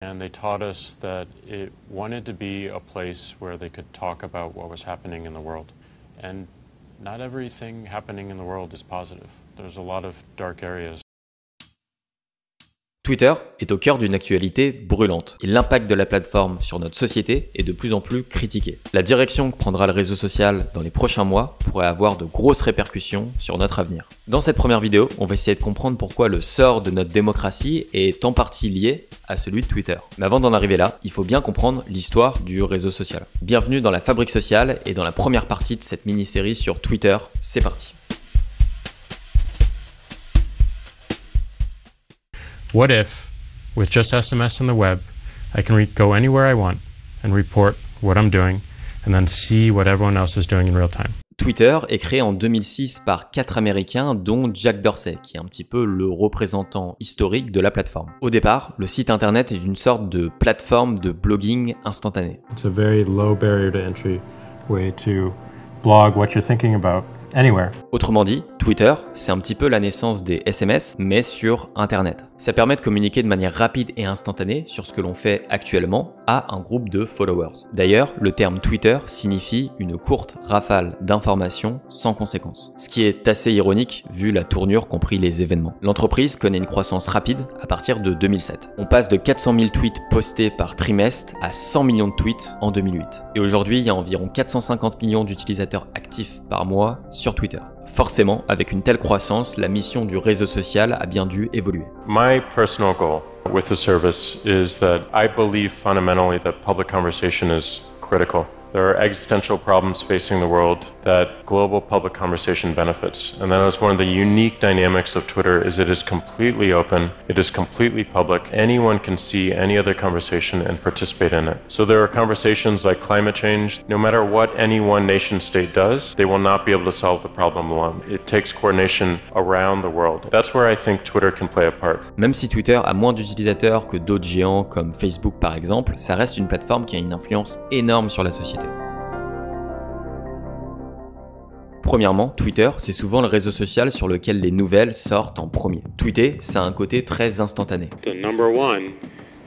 And they taught us that it wanted to be a place where they could talk about what was happening in the world. And not everything happening in the world is positive. There's a lot of dark areas. Twitter est au cœur d'une actualité brûlante et l'impact de la plateforme sur notre société est de plus en plus critiqué. La direction que prendra le réseau social dans les prochains mois pourrait avoir de grosses répercussions sur notre avenir. Dans cette première vidéo, on va essayer de comprendre pourquoi le sort de notre démocratie est en partie lié à celui de Twitter. Mais avant d'en arriver là, il faut bien comprendre l'histoire du réseau social. Bienvenue dans la Fabrique sociale et dans la première partie de cette mini-série sur Twitter. C'est parti. What if, with just SMS on the web, I can go anywhere I want and report what I'm doing and then see what everyone else is doing in real time? Twitter est créé en 2006 par 4 Américains, dont Jack Dorsey, qui est un petit peu le représentant historique de la plateforme. Au départ, le site internet est une sorte de plateforme de blogging instantané. It's a very low barrier to entry way to blog what you're thinking about anywhere. Autrement dit, Twitter, c'est un petit peu la naissance des SMS, mais sur Internet. Ça permet de communiquer de manière rapide et instantanée sur ce que l'on fait actuellement à un groupe de followers. D'ailleurs, le terme Twitter signifie une courte rafale d'informations sans conséquence. Ce qui est assez ironique vu la tournure qu'ont pris les événements. L'entreprise connaît une croissance rapide à partir de 2007. On passe de 400 000 tweets postés par trimestre à 100 millions de tweets en 2008. Et aujourd'hui, il y a environ 450 millions d'utilisateurs actifs par mois sur Twitter. Forcément, avec une telle croissance, la mission du réseau social a bien dû évoluer. My personal goal with the service is that I believe fundamentally that public conversation is critical. There are existential problems facing the world that global public conversation benefits. And that is one of the unique dynamics of Twitter is it is completely open, it is completely public. Anyone can see any other conversation and participate in it. So there are conversations like climate change. No matter what any one nation state does, they will not be able to solve the problem alone. It takes coordination around the world. That's where I think Twitter can play a part. Même si Twitter a moins d'utilisateurs que d'autres géants comme Facebook par exemple, ça reste une plateforme qui a une influence énorme sur la société. Premièrement, Twitter, c'est souvent le réseau social sur lequel les nouvelles sortent en premier. Tweeter, ça a un côté très instantané. The number one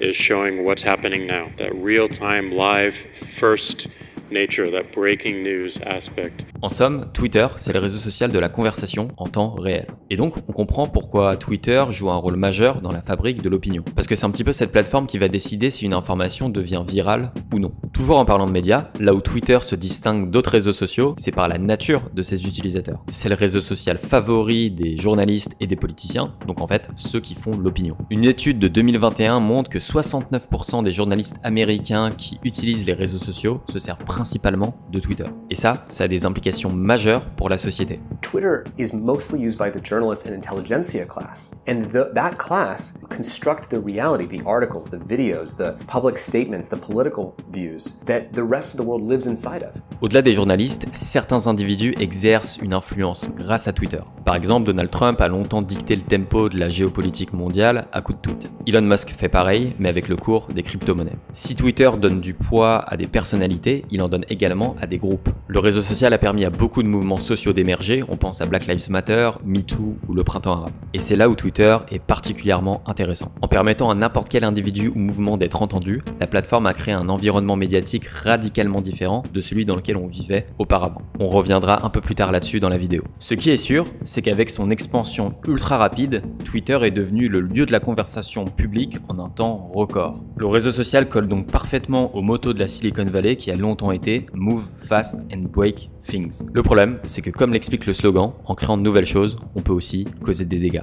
is showing what's happening now. That real-time, live, first nature, that breaking news aspect. En somme, Twitter, c'est le réseau social de la conversation en temps réel. Et donc, on comprend pourquoi Twitter joue un rôle majeur dans la fabrique de l'opinion. Parce que c'est un petit peu cette plateforme qui va décider si une information devient virale ou non. Toujours en parlant de médias, là où Twitter se distingue d'autres réseaux sociaux, c'est par la nature de ses utilisateurs. C'est le réseau social favori des journalistes et des politiciens, donc en fait, ceux qui font l'opinion. Une étude de 2021 montre que 69% des journalistes américains qui utilisent les réseaux sociaux se servent principalement de Twitter. Et ça a des implications majeures pour la société. Twitter is mostly used by the journalist and intelligentsia class, and that class construct the reality, the articles, the videos, the public statements, the political views that the rest of the world lives inside of. Au-delà des journalistes, certains individus exercent une influence grâce à Twitter. Par exemple, Donald Trump a longtemps dicté le tempo de la géopolitique mondiale à coups de tweets. Elon Musk fait pareil, mais avec le cours des crypto-monnaies. Si Twitter donne du poids à des personnalités, il en donne également à des groupes. Le réseau social a permis à beaucoup de mouvements sociaux d'émerger, on pense à Black Lives Matter, MeToo ou le Printemps arabe. Et c'est là où Twitter est particulièrement intéressant. En permettant à n'importe quel individu ou mouvement d'être entendu, la plateforme a créé un environnement médiatique radicalement différent de celui dans lequel on vivait auparavant. On reviendra un peu plus tard là-dessus dans la vidéo. Ce qui est sûr, c'est qu'avec son expansion ultra rapide, Twitter est devenu le lieu de la conversation publique en un temps record. Le réseau social colle donc parfaitement au motto de la Silicon Valley qui a longtemps été « Move fast and break things ». Le problème, c'est que comme l'explique le slogan, en créant de nouvelles choses, on peut aussi causer des dégâts.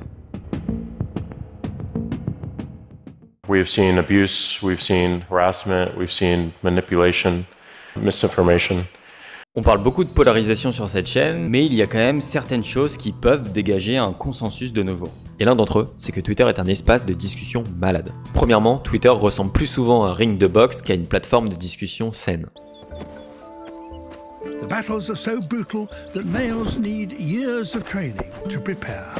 We've seen abuse, we've seen harassment, we've seen manipulation, misinformation. On parle beaucoup de polarisation sur cette chaîne, mais il y a quand même certaines choses qui peuvent dégager un consensus de nos jours. Et l'un d'entre eux, c'est que Twitter est un espace de discussion malade. Premièrement, Twitter ressemble plus souvent à un ring de boxe qu'à une plateforme de discussion saine. The battles are so brutal that males need years of training to prepare.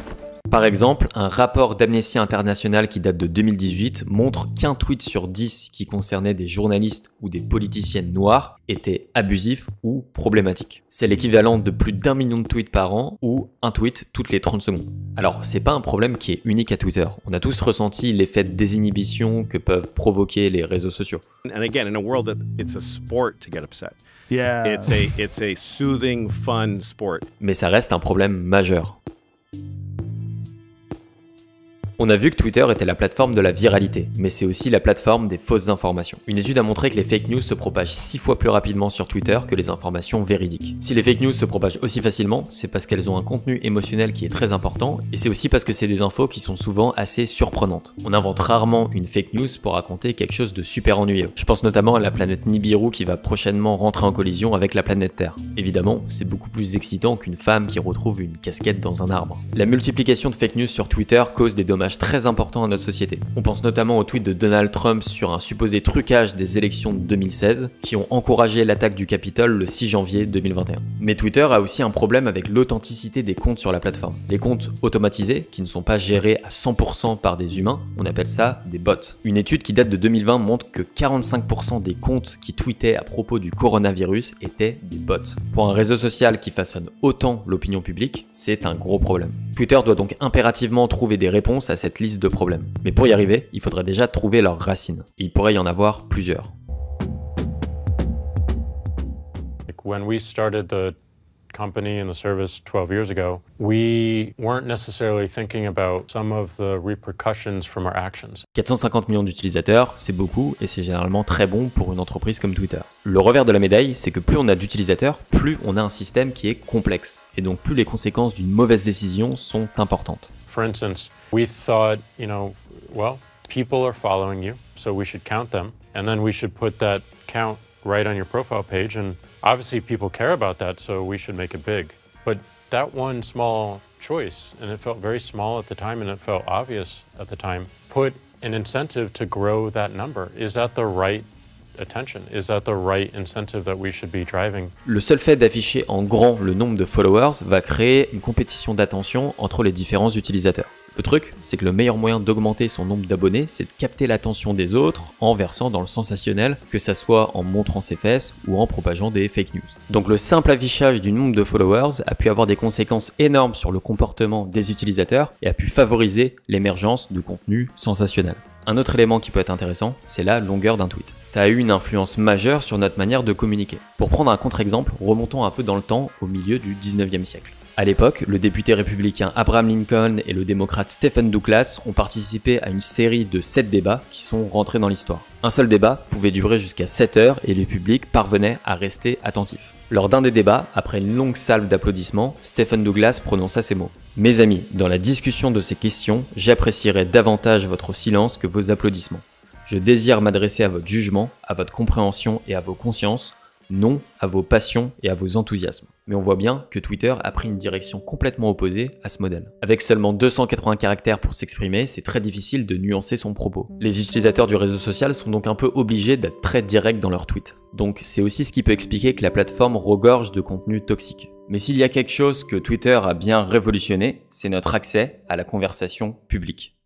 Par exemple, un rapport d'Amnesty International qui date de 2018 montre qu'un tweet sur 10 qui concernait des journalistes ou des politiciennes noires était abusif ou problématique. C'est l'équivalent de plus d'1 million de tweets par an ou un tweet toutes les 30 secondes. Alors, c'est pas un problème qui est unique à Twitter. On a tous ressenti l'effet de désinhibition que peuvent provoquer les réseaux sociaux. And again, in a world that it's a sport to get upset. Yeah. It's a soothing, fun sport. Mais ça reste un problème majeur. On a vu que Twitter était la plateforme de la viralité, mais c'est aussi la plateforme des fausses informations. Une étude a montré que les fake news se propagent 6 fois plus rapidement sur Twitter que les informations véridiques. Si les fake news se propagent aussi facilement, c'est parce qu'elles ont un contenu émotionnel qui est très important, et c'est aussi parce que c'est des infos qui sont souvent assez surprenantes. On invente rarement une fake news pour raconter quelque chose de super ennuyeux. Je pense notamment à la planète Nibiru qui va prochainement rentrer en collision avec la planète Terre. Évidemment, c'est beaucoup plus excitant qu'une femme qui retrouve une casquette dans un arbre. La multiplication de fake news sur Twitter cause des dommages très importants à notre société. On pense notamment au tweet de Donald Trump sur un supposé trucage des élections de 2016 qui ont encouragé l'attaque du Capitole le 6 janvier 2021. Mais Twitter a aussi un problème avec l'authenticité des comptes sur la plateforme. Les comptes automatisés, qui ne sont pas gérés à 100% par des humains, on appelle ça des bots. Une étude qui date de 2020 montre que 45% des comptes qui tweetaient à propos du coronavirus étaient des bots. Pour un réseau social qui façonne autant l'opinion publique, c'est un gros problème. Twitter doit donc impérativement trouver des réponses à cette liste de problèmes. Mais pour y arriver, il faudrait déjà trouver leurs racines. Et il pourrait y en avoir plusieurs. When we started the company and the service 12 years ago, we weren't necessarily thinking about some of the repercussions from our actions. 450 millions d'utilisateurs, c'est beaucoup et c'est généralement très bon pour une entreprise comme Twitter. Le revers de la médaille, c'est que plus on a d'utilisateurs, plus on a un système qui est complexe. Et donc plus les conséquences d'une mauvaise décision sont importantes. For instance, we thought, well, people are following you, so we should count them, and then we should put that count right on your profile page, and obviously people care about that, so we should make it big. But that one small choice, and it felt very small at the time and it felt obvious at the time, put an incentive to grow that number. Is that the right attention? Is that the right incentive that we should be driving? Le seul fait d'afficher en grand le nombre de followers va créer une compétition d'attention entre les différents utilisateurs. Le truc, c'est que le meilleur moyen d'augmenter son nombre d'abonnés, c'est de capter l'attention des autres en versant dans le sensationnel, que ça soit en montrant ses fesses ou en propageant des fake news. Donc le simple affichage du nombre de followers a pu avoir des conséquences énormes sur le comportement des utilisateurs et a pu favoriser l'émergence de contenus sensationnels. Un autre élément qui peut être intéressant, c'est la longueur d'un tweet. Ça a eu une influence majeure sur notre manière de communiquer. Pour prendre un contre-exemple, remontons un peu dans le temps au milieu du 19e siècle. À l'époque, le député républicain Abraham Lincoln et le démocrate Stephen Douglas ont participé à une série de 7 débats qui sont rentrés dans l'histoire. Un seul débat pouvait durer jusqu'à 7 heures et le public parvenait à rester attentif. Lors d'un des débats, après une longue salve d'applaudissements, Stephen Douglas prononça ces mots. « Mes amis, dans la discussion de ces questions, j'apprécierais davantage votre silence que vos applaudissements. Je désire m'adresser à votre jugement, à votre compréhension et à vos consciences, non à vos passions et à vos enthousiasmes. » Mais on voit bien que Twitter a pris une direction complètement opposée à ce modèle. Avec seulement 280 caractères pour s'exprimer, c'est très difficile de nuancer son propos. Les utilisateurs du réseau social sont donc un peu obligés d'être très directs dans leurs tweets. Donc c'est aussi ce qui peut expliquer que la plateforme regorge de contenu toxique. Mais s'il y a quelque chose que Twitter a bien révolutionné, c'est notre accès à la conversation publique.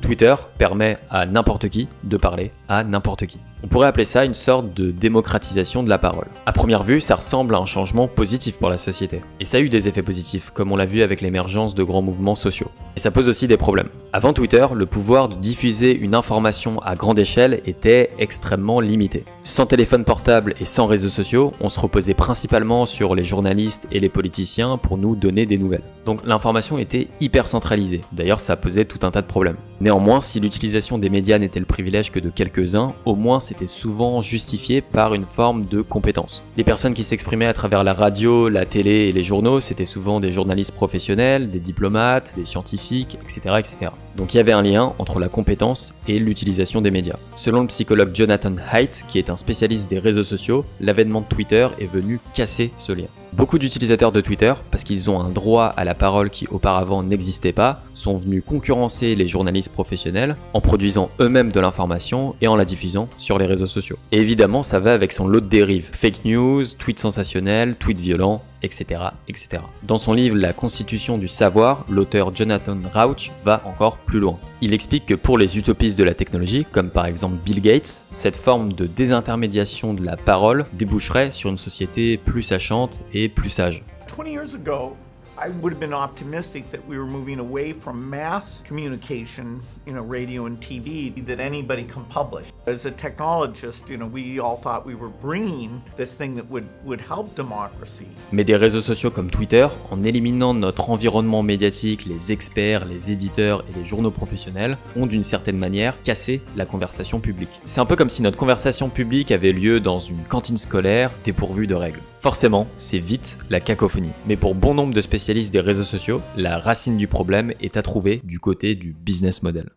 Twitter permet à n'importe qui de parler à n'importe qui. On pourrait appeler ça une sorte de démocratisation de la parole. À première vue, ça ressemble à un changement positif pour la société. Et ça a eu des effets positifs, comme on l'a vu avec l'émergence de grands mouvements sociaux. Et ça pose aussi des problèmes. Avant Twitter, le pouvoir de diffuser une information à grande échelle était extrêmement limité. Sans téléphone portable et sans réseaux sociaux, on se reposait principalement sur les journalistes et les politiciens pour nous donner des nouvelles. Donc l'information était hyper centralisée. D'ailleurs, ça posait tout un tas de problèmes. Néanmoins, si l'utilisation des médias n'était le privilège que de quelques-uns, au moins c'était souvent justifié par une forme de compétence. Les personnes qui s'exprimaient à travers la radio, la télé et les journaux, c'était souvent des journalistes professionnels, des diplomates, des scientifiques, etc., etc. Donc il y avait un lien entre la compétence et l'utilisation des médias. Selon le psychologue Jonathan Haidt, qui est un spécialiste des réseaux sociaux, l'avènement de Twitter est venu casser ce lien. Beaucoup d'utilisateurs de Twitter, parce qu'ils ont un droit à la parole qui auparavant n'existait pas, sont venus concurrencer les journalistes professionnels en produisant eux-mêmes de l'information et en la diffusant sur les réseaux sociaux. Et évidemment, ça va avec son lot de dérives. Fake news, tweets sensationnels, tweets violents, etc., etc. Dans son livre La Constitution du savoir, l'auteur Jonathan Rauch va encore plus loin. Il explique que pour les utopistes de la technologie, comme par exemple Bill Gates, cette forme de désintermédiation de la parole déboucherait sur une société plus sachante et plus sage. 20 years ago, I would have been optimistic that we were moving away from mass communication, radio and TV, that anybody can publish. As a technologist, we all thought we were bringing this thing that would help democracy. Mais des réseaux sociaux comme Twitter, en éliminant notre environnement médiatique, les experts, les éditeurs et les journaux professionnels, ont d'une certaine manière cassé la conversation publique. C'est un peu comme si notre conversation publique avait lieu dans une cantine scolaire dépourvue de règles. Forcément, c'est vite la cacophonie. Mais pour bon nombre de spécialistes des réseaux sociaux, la racine du problème est à trouver du côté du business model.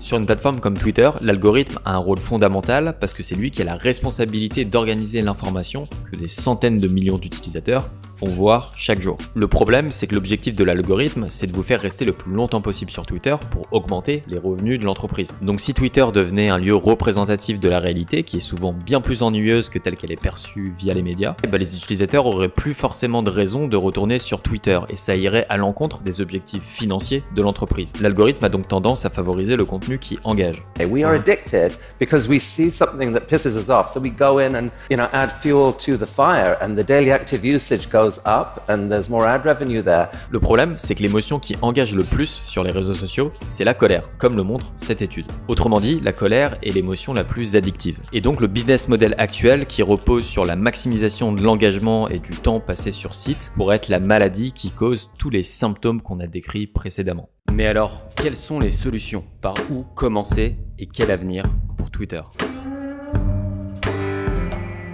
Sur une plateforme comme Twitter, l'algorithme a un rôle fondamental parce que c'est lui qui a la responsabilité d'organiser l'information que des centaines de millions d'utilisateurs font voir chaque jour. Le problème, c'est que l'objectif de l'algorithme, c'est de vous faire rester le plus longtemps possible sur Twitter pour augmenter les revenus de l'entreprise. Donc si Twitter devenait un lieu représentatif de la réalité, qui est souvent bien plus ennuyeuse que telle qu'elle est perçue via les médias, les utilisateurs auraient plus forcément de raison de retourner sur Twitter et ça irait à l'encontre des objectifs financiers de l'entreprise. L'algorithme a donc tendance à favoriser le contenu qui engage. We are addicted because we see something that pisses us off, so we go in and add fuel to the fire, and the daily active usage goes up, and there's more ad revenue there. Le problème, c'est que l'émotion qui engage le plus sur les réseaux sociaux, c'est la colère, comme le montre cette étude. Autrement dit, la colère est l'émotion la plus addictive. Et donc le business model actuel, qui repose sur la maximisation de l'engagement et du temps passé sur site, pourrait être la maladie qui cause tous les symptômes qu'on a décrits précédemment. Mais alors, quelles sont les solutions? Par où commencer et quel avenir pour Twitter?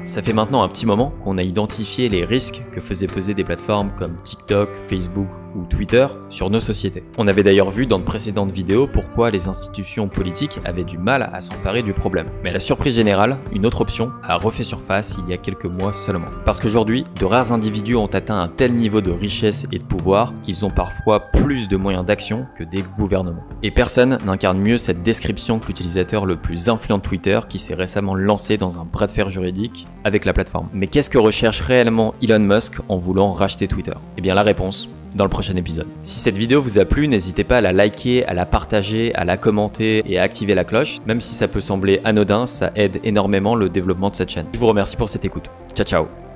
Ça fait maintenant un petit moment qu'on a identifié les risques que faisaient peser des plateformes comme TikTok, Facebook ou Twitter sur nos sociétés. On avait d'ailleurs vu dans de précédentes vidéos pourquoi les institutions politiques avaient du mal à s'emparer du problème. Mais à la surprise générale, une autre option a refait surface il y a quelques mois seulement. Parce qu'aujourd'hui, de rares individus ont atteint un tel niveau de richesse et de pouvoir qu'ils ont parfois plus de moyens d'action que des gouvernements. Et personne n'incarne mieux cette description que l'utilisateur le plus influent de Twitter qui s'est récemment lancé dans un bras de fer juridique avec la plateforme. Mais qu'est-ce que recherche réellement Elon Musk en voulant racheter Twitter? Eh bien la réponse dans le prochain épisode. Si cette vidéo vous a plu, n'hésitez pas à la liker, à la partager, à la commenter et à activer la cloche. Même si ça peut sembler anodin, ça aide énormément le développement de cette chaîne. Je vous remercie pour cette écoute. Ciao ciao.